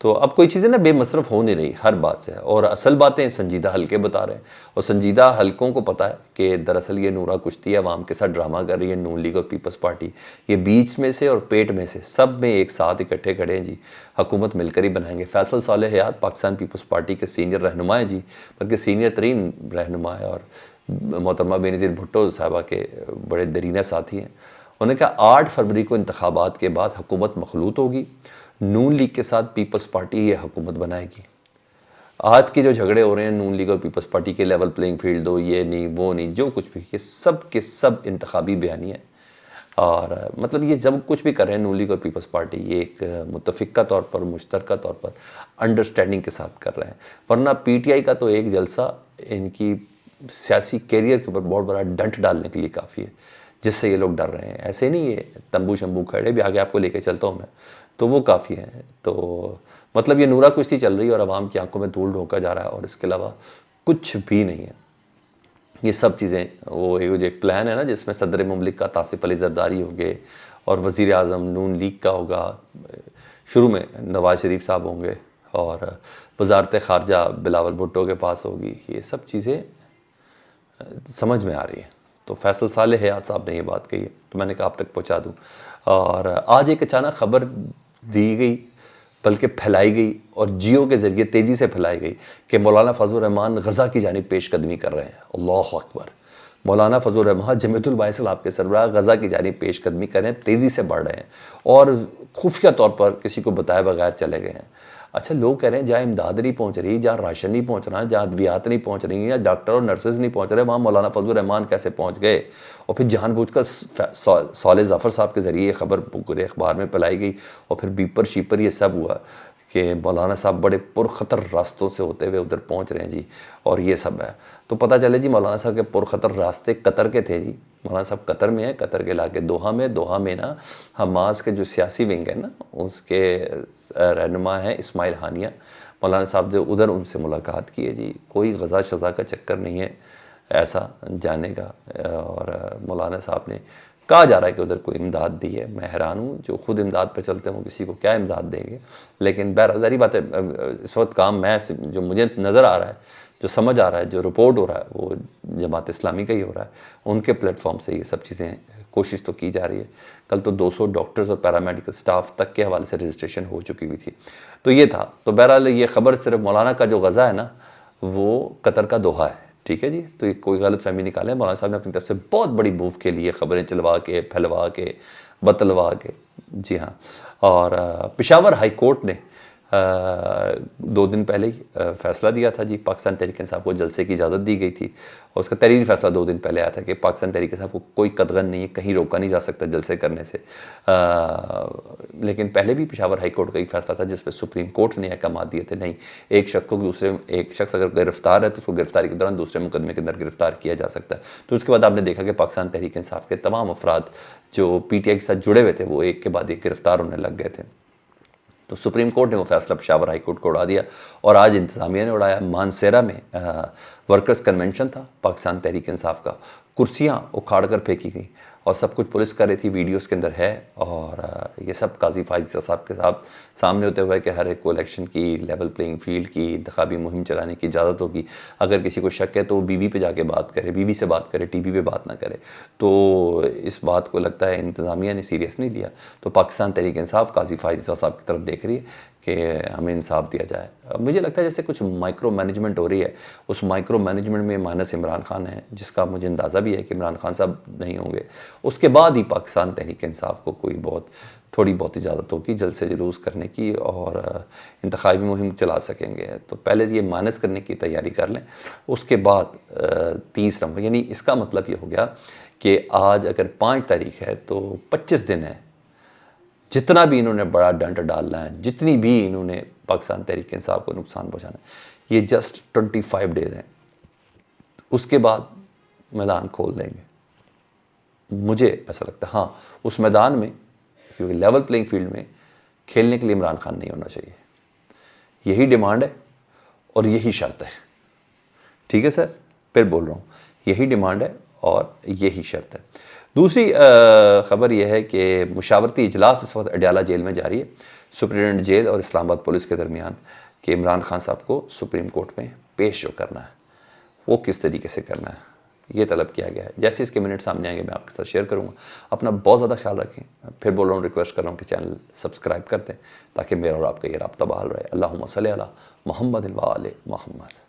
تو اب کوئی چیزیں نا بے مصرف ہو نہیں رہی ہر بات سے، اور اصل باتیں سنجیدہ حلقے بتا رہے ہیں، اور سنجیدہ حلقوں کو پتہ ہے کہ دراصل یہ نورا کشتی عوام کے ساتھ ڈرامہ کر رہی ہے نون لیگ اور پیپلز پارٹی، یہ بیچ میں سے اور پیٹ میں سے سب میں ایک ساتھ اکٹھے کھڑے ہیں جی، حکومت مل کر ہی بنائیں گے۔ فیصل صالح حیات پاکستان پیپلز پارٹی کے سینئر رہنما ہیں جی، بلکہ سینئر ترین رہنما ہے، اور محترمہ بینظیر بھٹو صاحبہ کے بڑے درینہ ساتھی ہیں۔ انہوں نے کہا 8 فروری کو انتخابات کے بعد حکومت مخلوط ہوگی، نون لیگ کے ساتھ پیپلز پارٹی یہ حکومت بنائے گی۔ آج کے جو جھگڑے ہو رہے ہیں نون لیگ اور پیپلز پارٹی کے لیول پلینگ فیلڈ دو، یہ نہیں وہ نہیں، جو کچھ بھی، یہ سب کے سب انتخابی بیانیہ ہیں، اور مطلب یہ جب کچھ بھی کر رہے ہیں نون لیگ اور پیپلز پارٹی، یہ ایک متفقہ طور پر، مشترکہ طور پر انڈرسٹینڈنگ کے ساتھ کر رہے ہیں، ورنہ پی ٹی آئی کا تو ایک جلسہ ان کی سیاسی کیریئر کے اوپر بہت بڑا ڈنٹ ڈالنے کے لیے کافی ہے، جس سے یہ لوگ ڈر رہے ہیں۔ ایسے نہیں یہ تمبو شمبو کھڑے بھی آگے آپ کو لے کے چلتا ہوں میں، تو وہ کافی ہیں۔ تو مطلب یہ نورا کشتی چل رہی ہے اور عوام کی آنکھوں میں دھول ڈھونکا جا رہا ہے، اور اس کے علاوہ کچھ بھی نہیں ہے۔ یہ سب چیزیں وہ ایک پلان ہے نا جس میں صدر مملک کا آصف علی زرداری ہوگے، اور وزیر اعظم نون لیگ کا ہوگا، شروع میں نواز شریف صاحب ہوں گے، اور وزارت خارجہ بلاول بھٹو کے پاس ہوگی، یہ سب چیزیں سمجھ میں آ رہی ہیں۔ تو فیصل صالح حیات صاحب نے یہ بات کہی ہے، تو میں نے کہا آپ تک پہنچا دوں۔ اور آج ایک اچانک خبر دی گئی، بلکہ پھیلائی گئی، اور جیو کے ذریعے تیزی سے پھیلائی گئی کہ مولانا فضل الرحمان غزہ کی جانب پیش قدمی کر رہے ہیں۔ اللہ اکبر! مولانا فضل الرحمان جمیعۃ الباعث کے سربراہ غزہ کی جانب پیش قدمی کر رہے ہیں، تیزی سے بڑھ رہے ہیں، اور خفیہ طور پر کسی کو بتائے بغیر چلے گئے ہیں۔ اچھا، لوگ کہہ رہے ہیں جہاں امداد نہیں پہنچ رہی، جہاں راشن نہیں پہنچ رہا، جہاں ادویات نہیں پہنچ رہی ہیں، یا ڈاکٹر اور نرسز نہیں پہنچ رہے، وہاں مولانا فضل الرحمان کیسے پہنچ گئے؟ اور پھر جان بوجھ کر صالح ظفر صاحب کے ذریعے یہ خبر پورے اخبار میں پھیلائی گئی، اور پھر بیپر شیپر یہ سب ہوا کہ مولانا صاحب بڑے پرخطر راستوں سے ہوتے ہوئے ادھر پہنچ رہے ہیں جی، اور یہ سب ہے۔ تو پتہ چلے جی مولانا صاحب کے پرخطر راستے قطر کے تھے جی، مولانا صاحب قطر میں ہیں، قطر کے علاقے دوحہ میں نا حماس کے جو سیاسی ونگ ہے نا، اس کے رہنما ہیں اسماعیل ہانیہ، مولانا صاحب جو ادھر ان سے ملاقات کی ہے جی، کوئی غزہ شزا کا چکر نہیں ہے ایسا جانے کا، اور مولانا صاحب نے کہا جا رہا ہے کہ ادھر کوئی امداد دی ہے۔ میں حیران ہوں، جو خود امداد پہ چلتے ہوں کسی کو کیا امداد دیں گے، لیکن ظاہری بات ہے اس وقت کام میں جو مجھے نظر آ رہا ہے، جو سمجھ آ رہا ہے، جو رپورٹ ہو رہا ہے، وہ جماعت اسلامی کا ہی ہو رہا ہے، ان کے پلیٹ فارم سے یہ سب چیزیں کوشش تو کی جا رہی ہے۔ کل تو 200 ڈاکٹرز اور پیرامیڈیکل سٹاف تک کے حوالے سے رجسٹریشن ہو چکی ہوئی تھی۔ تو یہ تھا، تو بہرحال یہ خبر صرف مولانا کا جو غزہ ہے نا وہ قطر کا دوحہ ہے، ٹھیک ہے جی، تو یہ کوئی غلط فہمی نکالے، مولانا صاحب نے اپنی طرف سے بہت بڑی موو کے لیے خبریں چلوا کے، پھیلوا کے، بتلوا کے، جی ہاں۔ اور پشاور ہائی کورٹ نے 2 دن پہلے ہی فیصلہ دیا تھا جی، پاکستان تحریک انصاف کو جلسے کی اجازت دی گئی تھی، اور اس کا تحریری فیصلہ 2 دن پہلے آیا تھا کہ پاکستان تحریک انصاف کو کوئی قدغن نہیں ہے، کہیں روکا نہیں جا سکتا جلسے کرنے سے۔ لیکن پہلے بھی پشاور ہائی کورٹ کا ایک فیصلہ تھا جس پہ سپریم کورٹ نے احکامات دیے تھے، نہیں، ایک شخص اگر گرفتار ہے تو اس کو گرفتاری کے دوران دوسرے مقدمے کے اندر گرفتار کیا جا سکتا ہے۔ تو اس کے بعد آپ نے دیکھا کہ پاکستان تحریک انصاف کے تمام افراد جو پی ٹی آئی کے ساتھ جڑے ہوئے تھے وہ ایک کے بعد ایک گرفتار ہونے لگ گئے تھے۔ تو سپریم کورٹ نے وہ فیصلہ پشاور ہائی کورٹ کو اڑا دیا، اور آج انتظامیہ نے اڑایا۔ مانسیرا میں ورکرز کنونشن تھا پاکستان تحریک انصاف کا، کرسیاں اکھاڑ کر پھینکی گئیں، اور سب کچھ پولیس کر رہی تھی، ویڈیوز کے اندر ہے، اور یہ سب قاضی فائز صاحب کے ساتھ سامنے ہوتے ہوئے کہ ہر ایک کو الیکشن کی، لیول پلینگ فیلڈ کی، انتخابی مہم چلانے کی اجازت ہوگی، اگر کسی کو شک ہے تو وہ بیوی پہ جا کے بات کرے، بیوی سے بات کرے، ٹی وی پہ بات نہ کرے۔ تو اس بات کو لگتا ہے انتظامیہ نے سیریس نہیں لیا، تو پاکستان تحریک انصاف قاضی فائز صاحب کی طرف دیکھ رہی ہے کہ ہمیں انصاف دیا جائے۔ مجھے لگتا ہے جیسے کچھ مائکرو مینجمنٹ ہو رہی ہے، اس مائکرو مینجمنٹ میں مائنس عمران خان ہے، جس کا مجھے اندازہ بھی ہے کہ عمران خان صاحب نہیں ہوں گے، اس کے بعد ہی پاکستان تحریک انصاف کو کوئی تھوڑی بہت اجازت ہوگی جلسے جلوس کرنے کی، اور انتخابی مہم چلا سکیں گے۔ تو پہلے یہ مائنس کرنے کی تیاری کر لیں، اس کے بعد 30 نومبر، یعنی اس کا مطلب یہ ہو گیا کہ آج اگر 5 تاریخ ہے تو 25 دن ہے، جتنا بھی انہوں نے بڑا ڈنٹ ڈالنا ہے، جتنی بھی انہوں نے پاکستان تحریک انصاف کو نقصان پہنچانا ہے، یہ جسٹ 25 ڈیز ہیں، اس کے بعد میدان کھول دیں گے، مجھے ایسا لگتا ہے۔ ہاں، اس میدان میں، کیونکہ لیول پلینگ فیلڈ میں کھیلنے کے لیے عمران خان نہیں ہونا چاہیے، یہی ڈیمانڈ ہے اور یہی شرط ہے، ٹھیک ہے سر، پھر بول رہا ہوں، یہی ڈیمانڈ ہے اور یہی شرط ہے۔ دوسری خبر یہ ہے کہ مشاورتی اجلاس اس وقت اڈیالہ جیل میں جاری ہے سپرنٹینڈنٹ جیل اور اسلام آباد پولیس کے درمیان کہ عمران خان صاحب کو سپریم کورٹ میں پیش جو کرنا ہے وہ کس طریقے سے کرنا ہے یہ طلب کیا گیا ہے. جیسے اس کے منٹ سامنے آئیں گے میں آپ کے ساتھ شیئر کروں گا. اپنا بہت زیادہ خیال رکھیں. پھر بول رہا ہوں ریکویسٹ کر رہا ہوں کہ چینل سبسکرائب کر دیں تاکہ میرا اور آپ کا یہ رابطہ بحال رہے. اللہم صلی علی محمد و آل محمد.